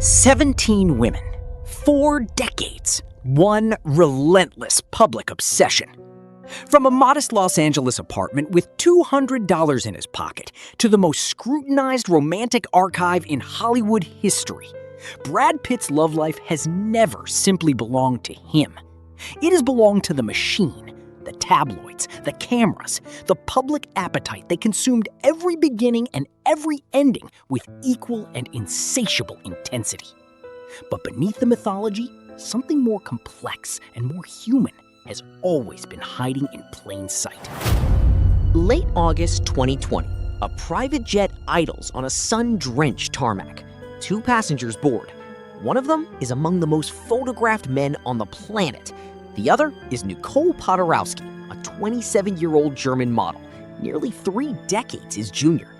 17 women, 4 decades, one relentless public obsession. From a modest Los Angeles apartment with $200 in his pocket to the most scrutinized romantic archive in Hollywood history, Brad Pitt's love life has never simply belonged to him. It has belonged to the machine, the tabloids, the cameras, the public appetite that consumed every beginning and every ending with equal and insatiable intensity. But beneath the mythology, something more complex and more human has always been hiding in plain sight. Late August 2020, a private jet idles on a sun-drenched tarmac. 2 passengers board. One of them is among the most photographed men on the planet. The other is Nicole Podorowski, a 27-year-old German model, nearly 3 decades his junior.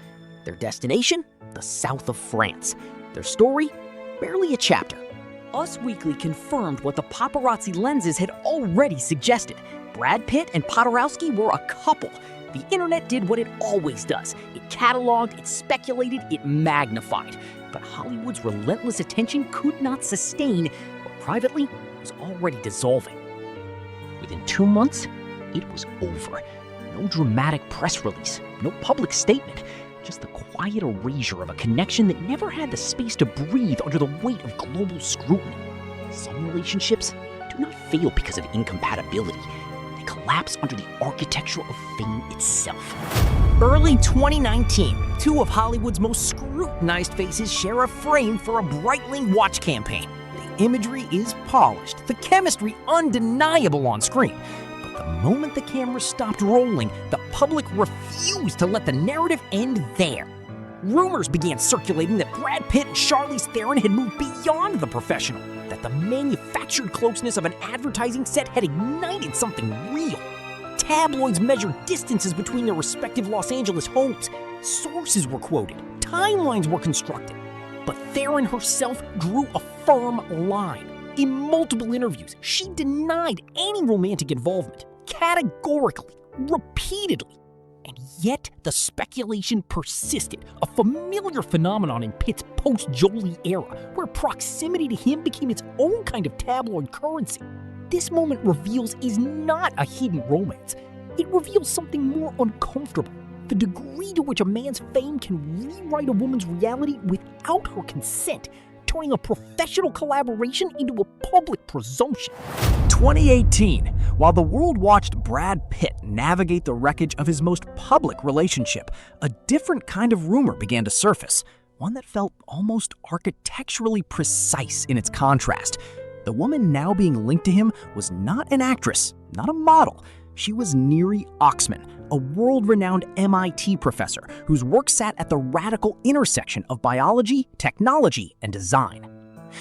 Their destination? The south of France. Their story? Barely a chapter. Us Weekly confirmed what the paparazzi lenses had already suggested. Brad Pitt and Podorowski were a couple. The internet did what it always does. It cataloged, it speculated, it magnified. But Hollywood's relentless attention could not sustain what privately was already dissolving. Within 2 months, it was over. No dramatic press release, no public statement, just the quiet erasure of a connection that never had the space to breathe under the weight of global scrutiny. Some relationships do not fail because of incompatibility. They collapse under the architecture of fame itself. Early 2019, 2 of Hollywood's most scrutinized faces share a frame for a Breitling watch campaign. The imagery is polished, the chemistry undeniable on screen. But the moment the camera stopped rolling, the public refused to let the narrative end there. Rumors began circulating that Brad Pitt and Charlize Theron had moved beyond the professional, that the manufactured closeness of an advertising set had ignited something real. Tabloids measured distances between their respective Los Angeles homes. Sources were quoted. Timelines were constructed. But Theron herself drew a firm line. In multiple interviews, she denied any romantic involvement, categorically, repeatedly. And yet the speculation persisted, a familiar phenomenon in Pitt's post-Jolie era, where proximity to him became its own kind of tabloid currency. This moment reveals is not a hidden romance. It reveals something more uncomfortable. The degree to which a man's fame can rewrite a woman's reality without her consent, turning a professional collaboration into a public presumption. 2018, while the world watched Brad Pitt navigate the wreckage of his most public relationship, a different kind of rumor began to surface, one that felt almost architecturally precise in its contrast. The woman now being linked to him was not an actress, not a model. She was Neri Oxman, a world-renowned MIT professor whose work sat at the radical intersection of biology, technology, and design.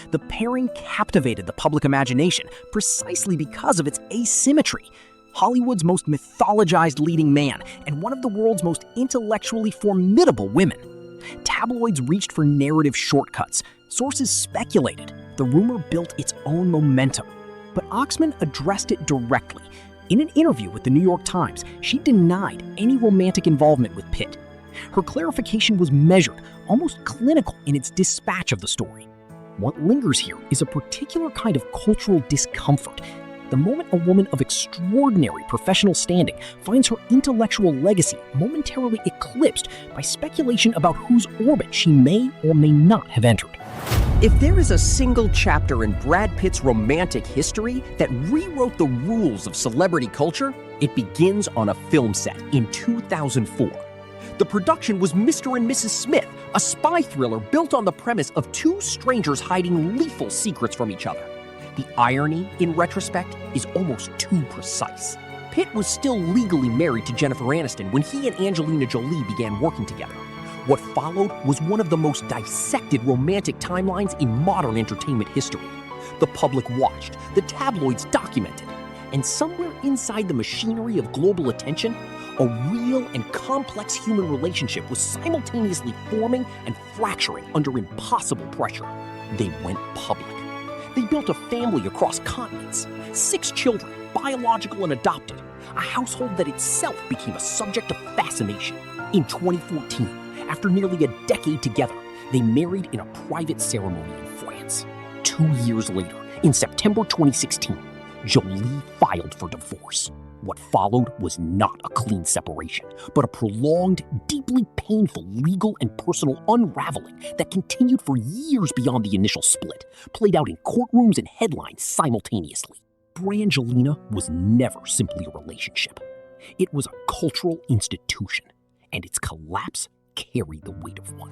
The pairing captivated the public imagination precisely because of its asymmetry. Hollywood's most mythologized leading man and one of the world's most intellectually formidable women. Tabloids reached for narrative shortcuts. Sources speculated. The rumor built its own momentum. But Oxman addressed it directly. In an interview with the New York Times, she denied any romantic involvement with Pitt. Her clarification was measured, almost clinical in its dispatch of the story. What lingers here is a particular kind of cultural discomfort. The moment a woman of extraordinary professional standing finds her intellectual legacy momentarily eclipsed by speculation about whose orbit she may or may not have entered. If there is a single chapter in Brad Pitt's romantic history that rewrote the rules of celebrity culture, it begins on a film set in 2004. The production was Mr. and Mrs. Smith, a spy thriller built on the premise of 2 strangers hiding lethal secrets from each other. The irony, in retrospect, is almost too precise. Pitt was still legally married to Jennifer Aniston when he and Angelina Jolie began working together. What followed was one of the most dissected romantic timelines in modern entertainment history. The public watched, the tabloids documented, and somewhere inside the machinery of global attention, a real and complex human relationship was simultaneously forming and fracturing under impossible pressure. They went public. They built a family across continents, 6 children, biological and adopted, a household that itself became a subject of fascination. In 2014, after nearly a decade together, they married in a private ceremony in France. 2 years later, in September 2016, Jolie filed for divorce. What followed was not a clean separation, but a prolonged, deeply painful legal and personal unraveling that continued for years beyond the initial split, played out in courtrooms and headlines simultaneously. Brangelina was never simply a relationship. It was a cultural institution, and its collapse carried the weight of one.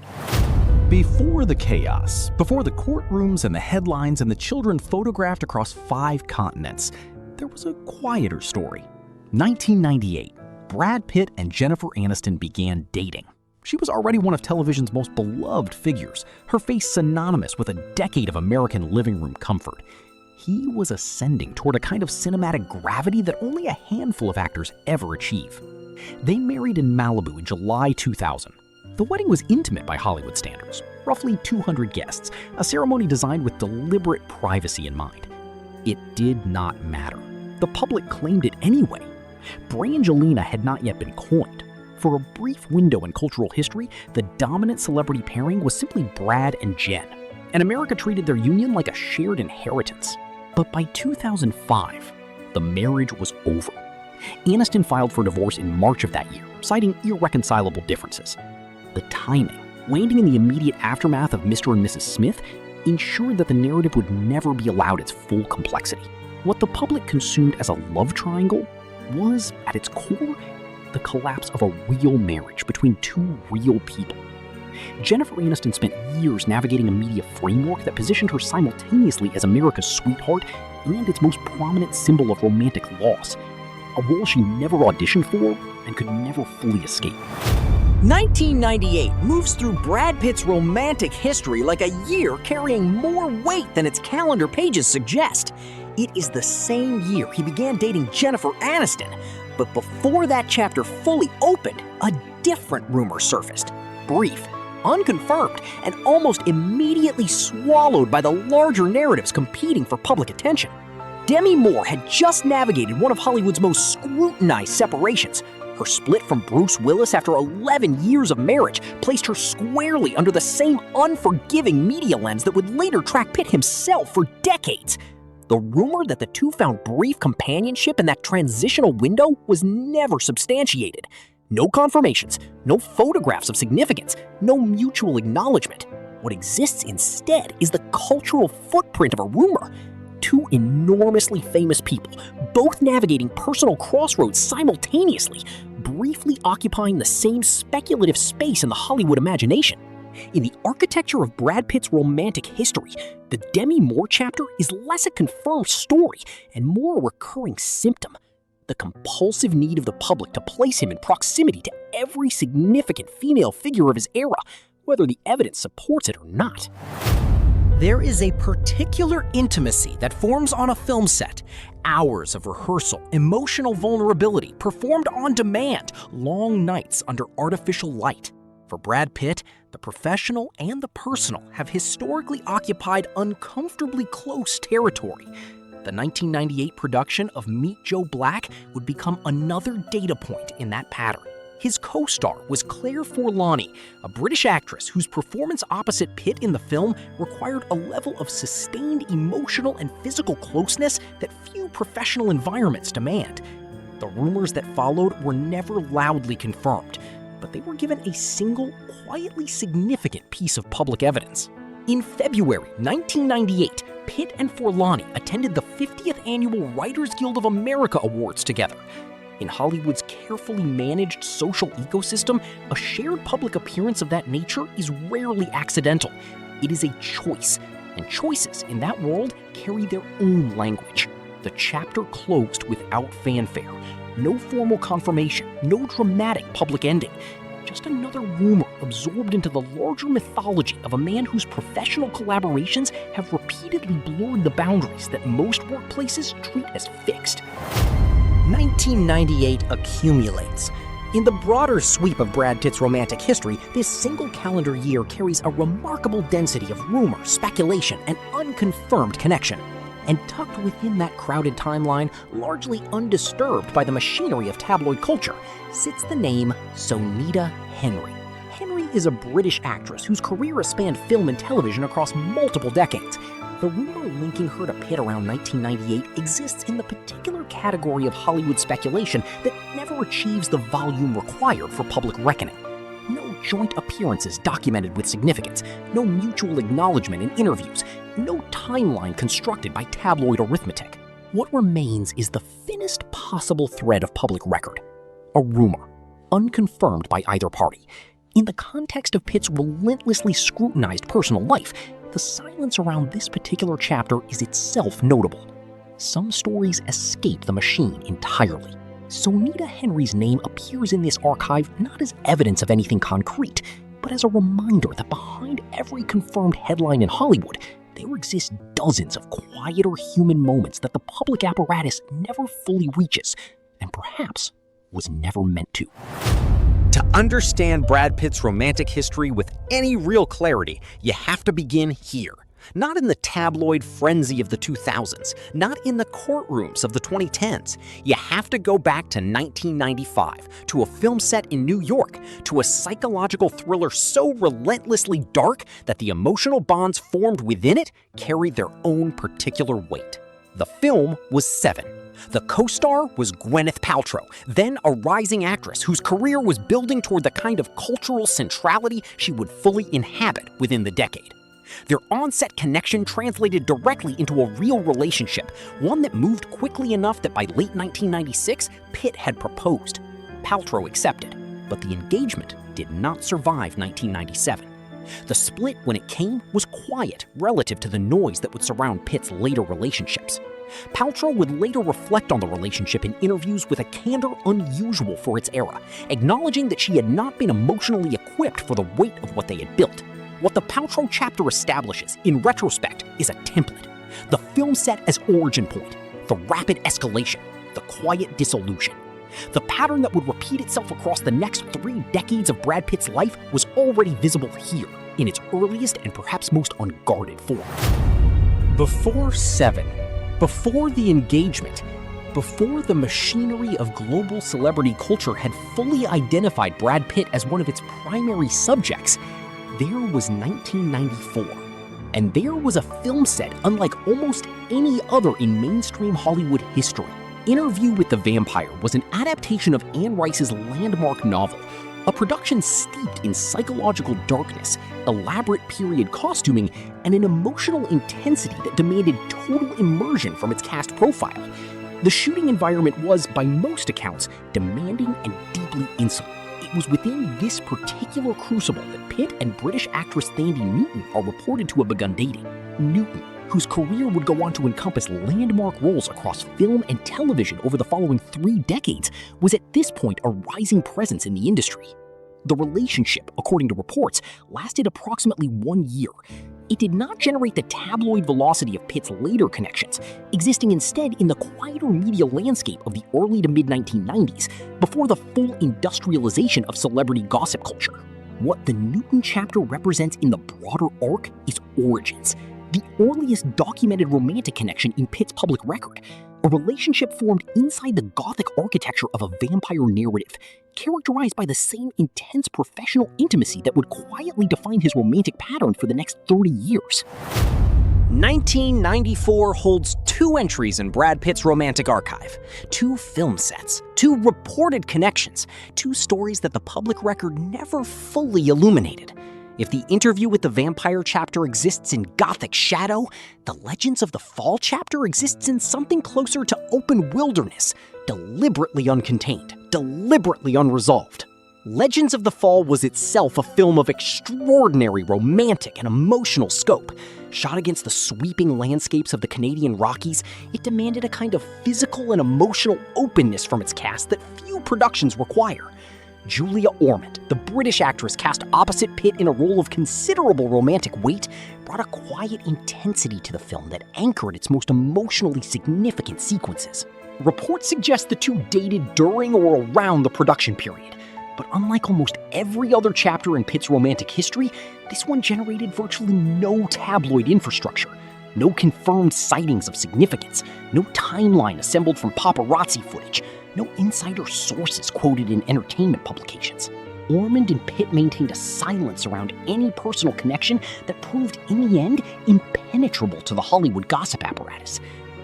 Before the chaos, before the courtrooms and the headlines and the children photographed across 5 continents, there was a quieter story. 1998, Brad Pitt and Jennifer Aniston began dating. She was already one of television's most beloved figures, her face synonymous with a decade of American living room comfort. He was ascending toward a kind of cinematic gravity that only a handful of actors ever achieve. They married in Malibu in July 2000. The wedding was intimate by Hollywood standards, roughly 200 guests, a ceremony designed with deliberate privacy in mind. It did not matter. The public claimed it anyway. Brangelina had not yet been coined. For a brief window in cultural history, the dominant celebrity pairing was simply Brad and Jen, and America treated their union like a shared inheritance. But by 2005, the marriage was over. Aniston filed for divorce in March of that year, citing irreconcilable differences. The timing, landing in the immediate aftermath of Mr. and Mrs. Smith, ensured that the narrative would never be allowed its full complexity. What the public consumed as a love triangle was, at its core, the collapse of a real marriage between 2 real people. Jennifer Aniston spent years navigating a media framework that positioned her simultaneously as America's sweetheart and its most prominent symbol of romantic loss, a role she never auditioned for and could never fully escape. 1998 moves through Brad Pitt's romantic history like a year carrying more weight than its calendar pages suggest. It is the same year he began dating Jennifer Aniston, but before that chapter fully opened, a different rumor surfaced. Brief, unconfirmed, and almost immediately swallowed by the larger narratives competing for public attention. Demi Moore had just navigated one of Hollywood's most scrutinized separations. Her split from Bruce Willis after 11 years of marriage placed her squarely under the same unforgiving media lens that would later track Pitt himself for decades. The rumor that the two found brief companionship in that transitional window was never substantiated. No confirmations, no photographs of significance, no mutual acknowledgement. What exists instead is the cultural footprint of a rumor. 2 enormously famous people, both navigating personal crossroads simultaneously, briefly occupying the same speculative space in the Hollywood imagination. In the architecture of Brad Pitt's romantic history, the Demi Moore chapter is less a confirmed story and more a recurring symptom. The compulsive need of the public to place him in proximity to every significant female figure of his era, whether the evidence supports it or not. There is a particular intimacy that forms on a film set. Hours of rehearsal, emotional vulnerability, performed on demand, long nights under artificial light. For Brad Pitt, the professional and the personal have historically occupied uncomfortably close territory. The 1998 production of Meet Joe Black would become another data point in that pattern. His co-star was Claire Forlani, a British actress whose performance opposite Pitt in the film required a level of sustained emotional and physical closeness that few professional environments demand. The rumors that followed were never loudly confirmed, but they were given a single, quietly significant piece of public evidence. In February 1998, Pitt and Forlani attended the 50th Annual Writers Guild of America Awards together. In Hollywood's carefully managed social ecosystem, a shared public appearance of that nature is rarely accidental. It is a choice, and choices in that world carry their own language. The chapter closed without fanfare. No formal confirmation, no dramatic public ending. Just another rumor absorbed into the larger mythology of a man whose professional collaborations have repeatedly blurred the boundaries that most workplaces treat as fixed. 1998 accumulates. In the broader sweep of Brad Pitt's romantic history, this single calendar year carries a remarkable density of rumor, speculation, and unconfirmed connection. And tucked within that crowded timeline, largely undisturbed by the machinery of tabloid culture, sits the name Sonita Henry. Henry is a British actress whose career has spanned film and television across multiple decades. The rumor linking her to Pitt around 1998 exists in the particular category of Hollywood speculation that never achieves the volume required for public reckoning. No joint appearances documented with significance, no mutual acknowledgement in interviews, no timeline constructed by tabloid arithmetic. What remains is the thinnest possible thread of public record. A rumor, unconfirmed by either party. In the context of Pitt's relentlessly scrutinized personal life, the silence around this particular chapter is itself notable. Some stories escape the machine entirely. Sonita Henry's name appears in this archive not as evidence of anything concrete, but as a reminder that behind every confirmed headline in Hollywood, there exist dozens of quieter human moments that the public apparatus never fully reaches, and perhaps was never meant to. To understand Brad Pitt's romantic history with any real clarity, you have to begin here. Not in the tabloid frenzy of the 2000s, not in the courtrooms of the 2010s. You have to go back to 1995, to a film set in New York, to a psychological thriller so relentlessly dark that the emotional bonds formed within it carried their own particular weight. The film was Seven. The co-star was Gwyneth Paltrow, then a rising actress whose career was building toward the kind of cultural centrality she would fully inhabit within the decade. Their on-set connection translated directly into a real relationship, one that moved quickly enough that by late 1996, Pitt had proposed. Paltrow accepted, but the engagement did not survive 1997. The split, when it came, was quiet relative to the noise that would surround Pitt's later relationships. Paltrow would later reflect on the relationship in interviews with a candor unusual for its era, acknowledging that she had not been emotionally equipped for the weight of what they had built. What the Paltrow chapter establishes, in retrospect, is a template. The film set as origin point, the rapid escalation, the quiet dissolution. The pattern that would repeat itself across the next 3 decades of Brad Pitt's life was already visible here, in its earliest and perhaps most unguarded form. Before Seven, before the engagement, before the machinery of global celebrity culture had fully identified Brad Pitt as one of its primary subjects, there was 1994. And there was a film set unlike almost any other in mainstream Hollywood history. Interview with the Vampire was an adaptation of Anne Rice's landmark novel, a production steeped in psychological darkness, elaborate period costuming, and an emotional intensity that demanded total immersion from its cast profile. The shooting environment was, by most accounts, demanding and deeply insular. It was within this particular crucible that Pitt and British actress Thandie Newton are reported to have begun dating. Newton, whose career would go on to encompass landmark roles across film and television over the following 3 decades, was at this point a rising presence in the industry. The relationship, according to reports, lasted approximately 1 year. It did not generate the tabloid velocity of Pitt's later connections, existing instead in the quieter media landscape of the early to mid-1990s, before the full industrialization of celebrity gossip culture. What the Newton chapter represents in the broader arc is origins, the earliest documented romantic connection in Pitt's public record, a relationship formed inside the Gothic architecture of a vampire narrative, characterized by the same intense professional intimacy that would quietly define his romantic pattern for the next 30 years. 1994 holds 2 entries in Brad Pitt's romantic archive, 2 film sets, 2 reported connections, 2 stories that the public record never fully illuminated. If the Interview with the Vampire chapter exists in Gothic shadow, the Legends of the Fall chapter exists in something closer to open wilderness, deliberately uncontained, deliberately unresolved. Legends of the Fall was itself a film of extraordinary romantic and emotional scope. Shot against the sweeping landscapes of the Canadian Rockies, it demanded a kind of physical and emotional openness from its cast that few productions require. Julia Ormond, the British actress cast opposite Pitt in a role of considerable romantic weight, brought a quiet intensity to the film that anchored its most emotionally significant sequences. Reports suggest the 2 dated during or around the production period, but unlike almost every other chapter in Pitt's romantic history, this one generated virtually no tabloid infrastructure, no confirmed sightings of significance, no timeline assembled from paparazzi footage, no insider sources quoted in entertainment publications. Ormond and Pitt maintained a silence around any personal connection that proved, in the end, impenetrable to the Hollywood gossip apparatus.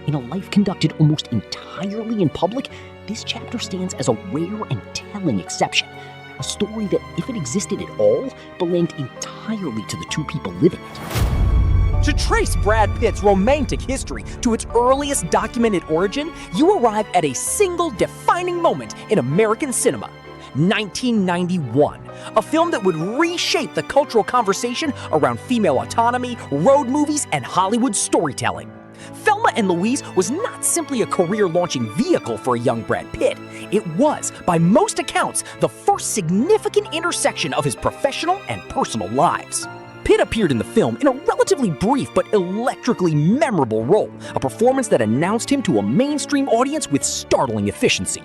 In a life conducted almost entirely in public, this chapter stands as a rare and telling exception. A story that, if it existed at all, belonged entirely to the two people living it. To trace Brad Pitt's romantic history to its earliest documented origin, you arrive at a single defining moment in American cinema. 1991, a film that would reshape the cultural conversation around female autonomy, road movies, and Hollywood storytelling. Thelma and Louise was not simply a career-launching vehicle for a young Brad Pitt. It was, by most accounts, the first significant intersection of his professional and personal lives. Pitt appeared in the film in a relatively brief but electrically memorable role, a performance that announced him to a mainstream audience with startling efficiency.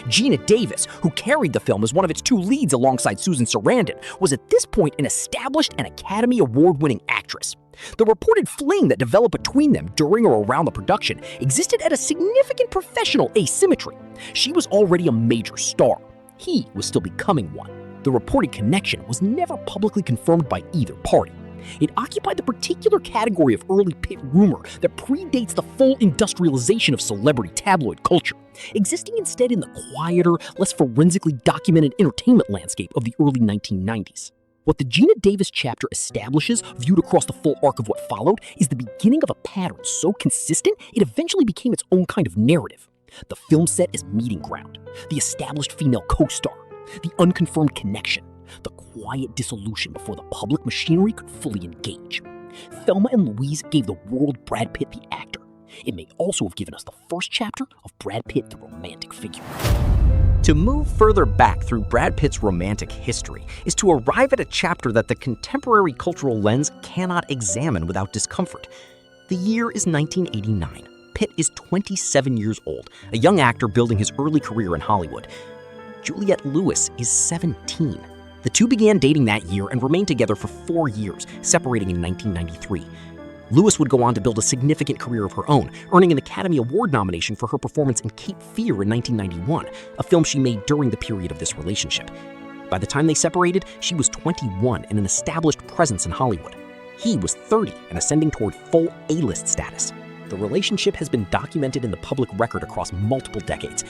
Geena Davis, who carried the film as one of its two leads alongside Susan Sarandon, was at this point an established and Academy Award-winning actress. The reported fling that developed between them during or around the production existed at a significant professional asymmetry. She was already a major star. He was still becoming one. The reported connection was never publicly confirmed by either party. It occupied the particular category of early Pitt rumor that predates the full industrialization of celebrity tabloid culture, existing instead in the quieter, less forensically documented entertainment landscape of the early 1990s. What the Geena Davis chapter establishes, viewed across the full arc of what followed, is the beginning of a pattern so consistent it eventually became its own kind of narrative. The film set as meeting ground, the established female co-star, the unconfirmed connection, the quiet dissolution before the public machinery could fully engage. Thelma and Louise gave the world Brad Pitt the actor. It may also have given us the first chapter of Brad Pitt the romantic figure. To move further back through Brad Pitt's romantic history is to arrive at a chapter that the contemporary cultural lens cannot examine without discomfort. The year is 1989. Pitt is 27 years old, a young actor building his early career in Hollywood. Juliette Lewis is 17. The two began dating that year and remained together for 4 years, separating in 1993. Lewis would go on to build a significant career of her own, earning an Academy Award nomination for her performance in Cape Fear in 1991, a film she made during the period of this relationship. By the time they separated, she was 21 and an established presence in Hollywood. He was 30 and ascending toward full A-list status. The relationship has been documented in the public record across multiple decades.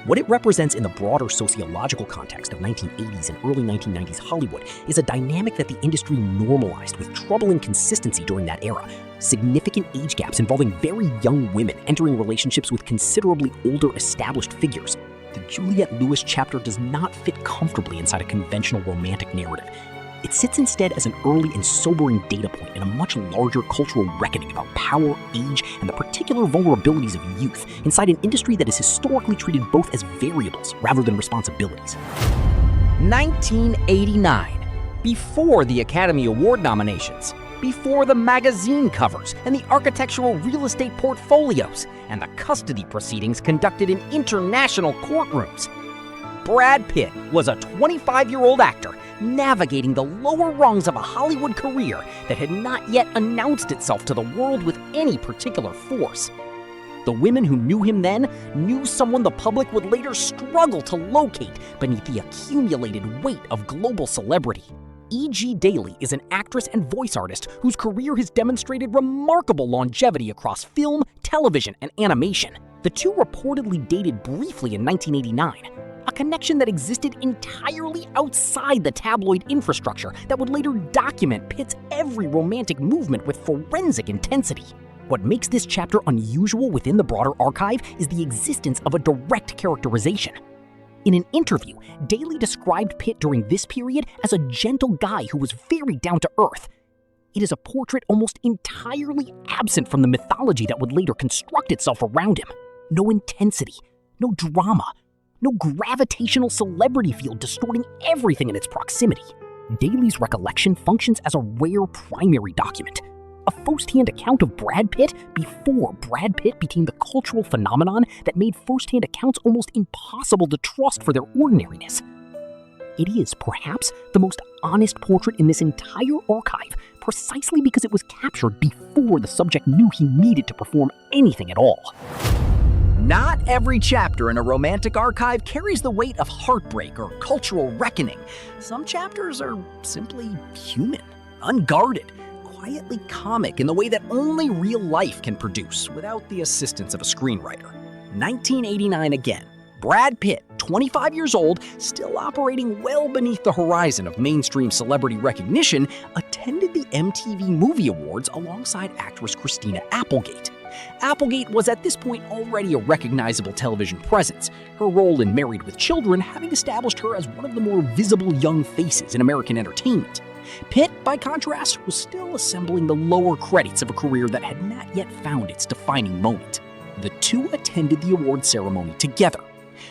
What it represents in the broader sociological context of 1980s and early 1990s Hollywood is a dynamic that the industry normalized with troubling consistency during that era. Significant age gaps involving very young women entering relationships with considerably older established figures. The Juliette Lewis chapter does not fit comfortably inside a conventional romantic narrative. It sits instead as an early and sobering data point in a much larger cultural reckoning about power, age, and the particular vulnerabilities of youth inside an industry that has historically treated both as variables rather than responsibilities. 1989, before the Academy Award nominations, before the magazine covers and the architectural real estate portfolios, and the custody proceedings conducted in international courtrooms. Brad Pitt was a 25-year-old actor navigating the lower rungs of a Hollywood career that had not yet announced itself to the world with any particular force. The women who knew him then knew someone the public would later struggle to locate beneath the accumulated weight of global celebrity. E.G. Daily is an actress and voice artist whose career has demonstrated remarkable longevity across film, television, and animation. The two reportedly dated briefly in 1989, a connection that existed entirely outside the tabloid infrastructure that would later document Pitt's every romantic movement with forensic intensity. What makes this chapter unusual within the broader archive is the existence of a direct characterization. In an interview, Daly described Pitt during this period as a gentle guy who was very down to earth. It is a portrait almost entirely absent from the mythology that would later construct itself around him. No intensity, no drama, no gravitational celebrity field distorting everything in its proximity. Daly's recollection functions as a rare primary document, a first-hand account of Brad Pitt before Brad Pitt became the cultural phenomenon that made first-hand accounts almost impossible to trust for their ordinariness. It is, perhaps, the most honest portrait in this entire archive, precisely because it was captured before the subject knew he needed to perform anything at all. Not every chapter in a romantic archive carries the weight of heartbreak or cultural reckoning. Some chapters are simply human, unguarded, quietly comic in the way that only real life can produce without the assistance of a screenwriter. 1989 again. Brad Pitt, 25 years old, still operating well beneath the horizon of mainstream celebrity recognition, attended the MTV Movie Awards alongside actress Christina Applegate. Applegate was at this point already a recognizable television presence, her role in Married with Children having established her as one of the more visible young faces in American entertainment. Pitt, by contrast, was still assembling the lower credits of a career that had not yet found its defining moment. The two attended the award ceremony together.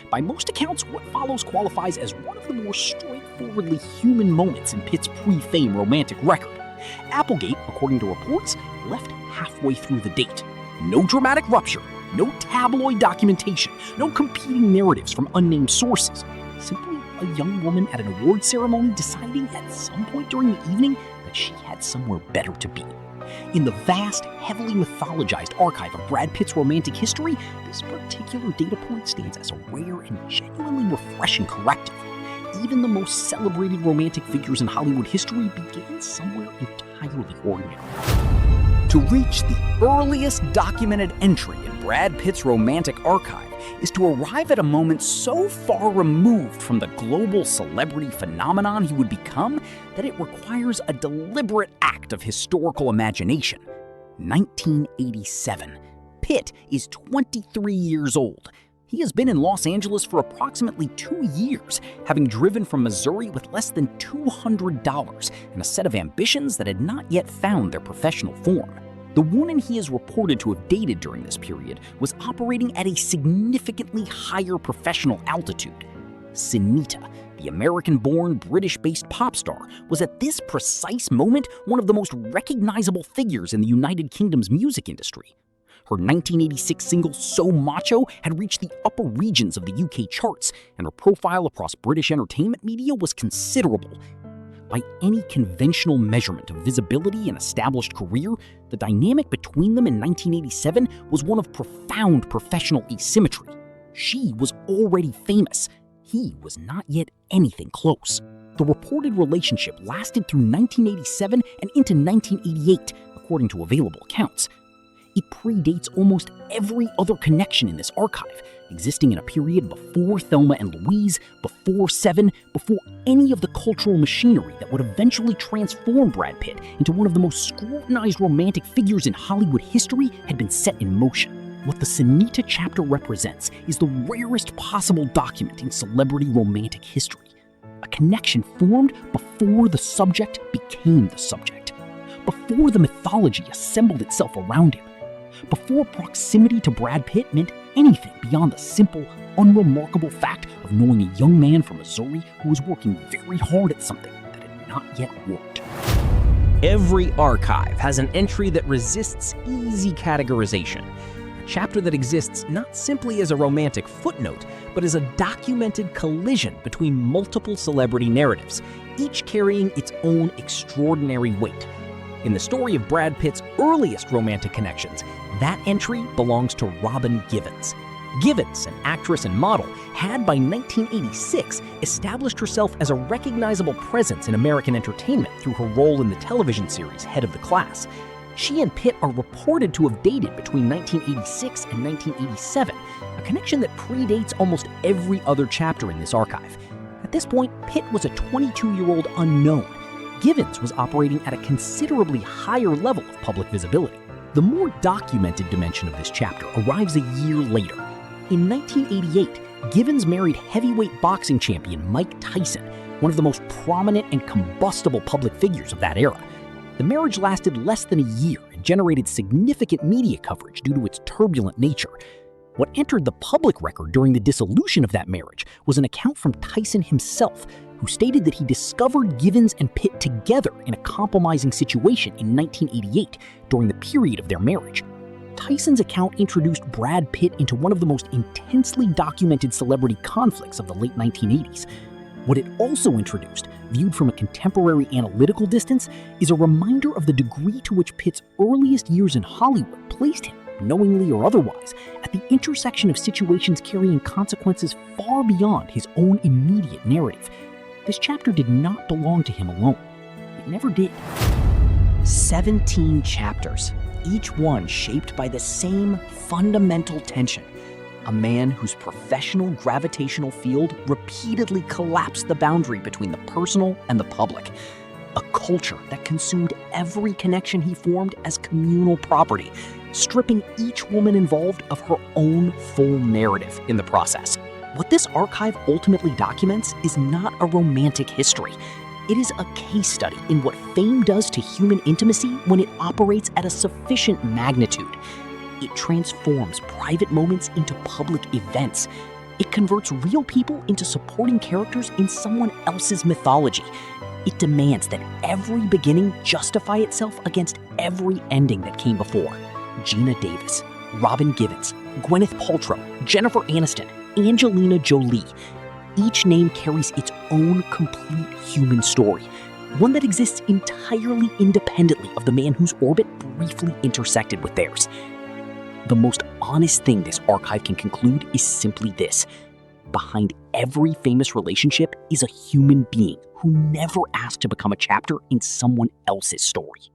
By most accounts, what follows qualifies as one of the more straightforwardly human moments in Pitt's pre-fame romantic record. Applegate, according to reports, left halfway through the date. No dramatic rupture, no tabloid documentation, no competing narratives from unnamed sources. Simply a young woman at an award ceremony deciding at some point during the evening that she had somewhere better to be. In the vast, heavily mythologized archive of Brad Pitt's romantic history, this particular data point stands as a rare and genuinely refreshing corrective. Even the most celebrated romantic figures in Hollywood history began somewhere entirely ordinary. To reach the earliest documented entry in Brad Pitt's romantic archive is to arrive at a moment so far removed from the global celebrity phenomenon he would become that it requires a deliberate act of historical imagination. 1987. Pitt is 23 years old. He has been in Los Angeles for approximately 2 years, having driven from Missouri with less than $200 and a set of ambitions that had not yet found their professional form. The woman he is reported to have dated during this period was operating at a significantly higher professional altitude. Sunita, the American-born, British-based pop star, was at this precise moment one of the most recognizable figures in the United Kingdom's music industry. Her 1986 single So Macho had reached the upper regions of the UK charts, and her profile across British entertainment media was considerable. By any conventional measurement of visibility and established career, the dynamic between them in 1987 was one of profound professional asymmetry. She was already famous. He was not yet anything close. The reported relationship lasted through 1987 and into 1988, according to available accounts. It predates almost every other connection in this archive, existing in a period before Thelma and Louise, before Seven, before any of the cultural machinery that would eventually transform Brad Pitt into one of the most scrutinized romantic figures in Hollywood history had been set in motion. What the Sunita chapter represents is the rarest possible document in celebrity romantic history. A connection formed before the subject became the subject, before the mythology assembled itself around him, before proximity to Brad Pitt meant anything beyond the simple, unremarkable fact of knowing a young man from Missouri who was working very hard at something that had not yet worked. Every archive has an entry that resists easy categorization. A chapter that exists not simply as a romantic footnote, but as a documented collision between multiple celebrity narratives, each carrying its own extraordinary weight. In the story of Brad Pitt's earliest romantic connections, that entry belongs to Robin Givens. Givens, an actress and model, had by 1986 established herself as a recognizable presence in American entertainment through her role in the television series Head of the Class. She and Pitt are reported to have dated between 1986 and 1987, a connection that predates almost every other chapter in this archive. At this point, Pitt was a 22-year-old unknown. Givens was operating at a considerably higher level of public visibility. The more documented dimension of this chapter arrives a year later. In 1988, Givens married heavyweight boxing champion Mike Tyson, one of the most prominent and combustible public figures of that era. The marriage lasted less than a year and generated significant media coverage due to its turbulent nature. What entered the public record during the dissolution of that marriage was an account from Tyson himself, who stated that he discovered Givens and Pitt together in a compromising situation in 1988 during the period of their marriage. Tyson's account introduced Brad Pitt into one of the most intensely documented celebrity conflicts of the late 1980s. What it also introduced, viewed from a contemporary analytical distance, is a reminder of the degree to which Pitt's earliest years in Hollywood placed him knowingly or otherwise, at the intersection of situations carrying consequences far beyond his own immediate narrative. This chapter did not belong to him alone. It never did. 17 chapters, each one shaped by the same fundamental tension. A man whose professional gravitational field repeatedly collapsed the boundary between the personal and the public. A culture that consumed every connection he formed as communal property, stripping each woman involved of her own full narrative in the process. What this archive ultimately documents is not a romantic history. It is a case study in what fame does to human intimacy when it operates at a sufficient magnitude. It transforms private moments into public events. It converts real people into supporting characters in someone else's mythology. It demands that every beginning justify itself against every ending that came before. Geena Davis, Robin Givens, Gwyneth Paltrow, Jennifer Aniston, Angelina Jolie. Each name carries its own complete human story, one that exists entirely independently of the man whose orbit briefly intersected with theirs. The most honest thing this archive can conclude is simply this: behind every famous relationship is a human being who never asked to become a chapter in someone else's story.